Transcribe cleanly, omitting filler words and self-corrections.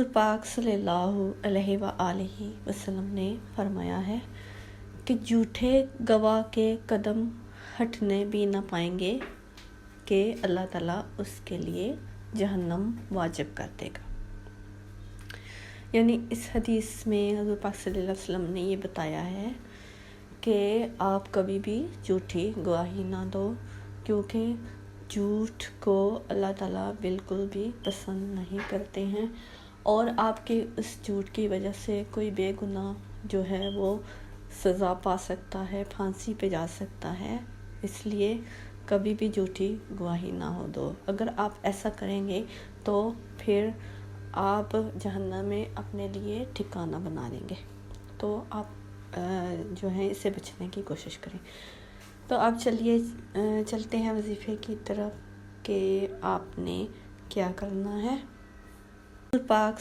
حضور پاک صلی اللہ علیہ وآلہ وسلم نے فرمایا ہے کہ جھوٹے گواہ کے قدم ہٹنے بھی نہ پائیں گے کہ اللہ تعالیٰ اس کے لیے جہنم واجب کر دے گا۔ یعنی اس حدیث میں حضور پاک صلی اللہ علیہ وسلم نے یہ بتایا ہے کہ آپ کبھی بھی جھوٹی گواہی نہ دو، کیونکہ جھوٹ کو اللہ تعالیٰ بالکل بھی پسند نہیں کرتے ہیں، اور آپ کے اس جھوٹ کی وجہ سے کوئی بے گناہ جو ہے وہ سزا پا سکتا ہے، پھانسی پہ جا سکتا ہے۔ اس لیے کبھی بھی جھوٹی گواہی نہ ہو دو۔ اگر آپ ایسا کریں گے تو پھر آپ جہنم میں اپنے لیے ٹھکانہ بنا لیں گے۔ تو آپ جو ہے اس سے بچنے کی کوشش کریں۔ تو آپ چلیے چلتے ہیں وظیفے کی طرف کہ آپ نے کیا کرنا ہے۔ حضور پاک